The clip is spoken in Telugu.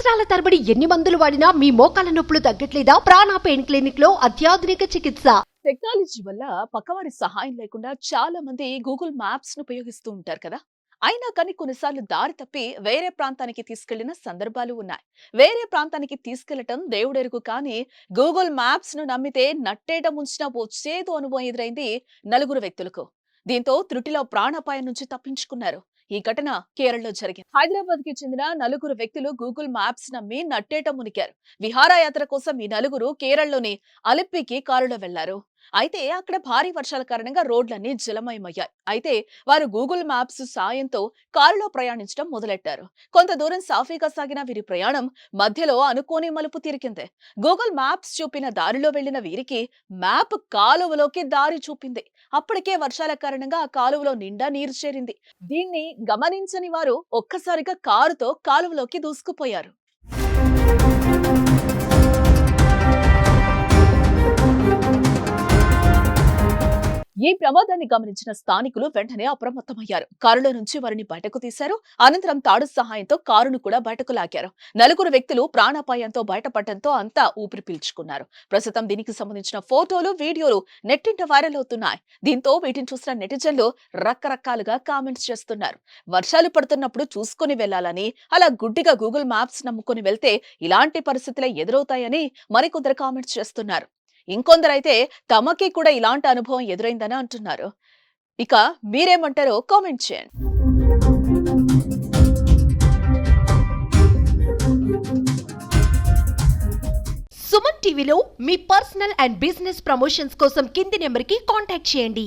సంవత్సరాల తరబడి ఎన్ని మందులు వాడినా మీ మోకాల నొప్పులు తగ్గట్లేదా? ప్రాణ పెయిన్ క్లినిక్ లో అత్యాధునిక చికిత్స. టెక్నాలజీ వల్ల పక్కవారి సహాయం లేకుండా చాలా మంది గూగుల్ మ్యాప్స్ ను ఉపయోగిస్తూ ఉంటారు కదా. అయినా కానీ కొన్నిసార్లు దారి తప్పి వేరే ప్రాంతానికి తీసుకెళ్లిన సందర్భాలు ఉన్నాయి. వేరే ప్రాంతానికి తీసుకెళ్లటం దేవుడెరుగు, కానీ గూగుల్ మ్యాప్స్ ను నమ్మితే నట్టేట ముంచిన ఓ చేదు అనుభవం ఎదురైంది నలుగురు వ్యక్తులకు. దీంతో త్రుటిలో ప్రాణాపాయం నుంచి తప్పించుకున్నారు. ఈ ఘటన కేరళలో జరిగింది. హైదరాబాద్ కి చెందిన నలుగురు వ్యక్తులు గూగుల్ మ్యాప్స్ నమ్మి నట్టేట మునిగారు. విహారయాత్ర కోసం ఈ నలుగురు కేరళలోని అలిప్పికి కారులో వెళ్లారు. అయితే అక్కడ భారీ వర్షాల కారణంగా రోడ్లన్నీ జలమయమయ్యాయి. అయితే వారు గూగుల్ మ్యాప్స్ సాయంతో కారులో ప్రయాణించడం మొదలెట్టారు. కొంత దూరం సాఫీగా సాగిన వీరి ప్రయాణం మధ్యలో అనుకోని మలుపు తిరిగింది. గూగుల్ మ్యాప్స్ చూపిన దారిలో వెళ్లిన వీరికి మ్యాప్ కాలువలోకి దారి చూపింది. అప్పటికే వర్షాల కారణంగా ఆ కాలువలో నిండా నీరు చేరింది. దీన్ని గమనించని వారు ఒక్కసారిగా కారుతో కాలువలోకి దూసుకుపోయారు. ఈ ప్రమాదాన్ని గమనించిన స్థానికులు వెంటనే అప్రమత్తమయ్యారు. కారులో నుంచి వారిని బయటకు తీశారు. అనంతరం తాడు సహాయంతో కారును కూడా బయటకు లాగారు. నలుగురు వ్యక్తులు ప్రాణాపాయంతో బయటపడటంతో అంతా ఊపిరి పీల్చుకున్నారు. ప్రస్తుతం దీనికి సంబంధించిన ఫోటోలు, వీడియోలు నెట్టింట వైరల్ అవుతున్నాయి. దీంతో వీటిని చూసిన నెటిజన్లు రకరకాలుగా కామెంట్స్ చేస్తున్నారు. వర్షాలు పడుతున్నప్పుడు చూసుకుని వెళ్లాలని, అలా గుడ్డిగా గూగుల్ మ్యాప్స్ నమ్ముకుని వెళ్తే ఇలాంటి పరిస్థితులే ఎదురవుతాయని మరికొందరు కామెంట్స్ చేస్తున్నారు. ఇంకొందరైతే తమకి కూడా ఇలాంటి అనుభవం ఎదురైందని అంటున్నారు. ఇక మీరేమంటారో కామెంట్ చేయండి. సుమన్ టీవీలో మీ పర్సనల్ అండ్ బిజినెస్ ప్రమోషన్స్ కోసం కింది నెంబర్కి కాంటాక్ట్ చేయండి.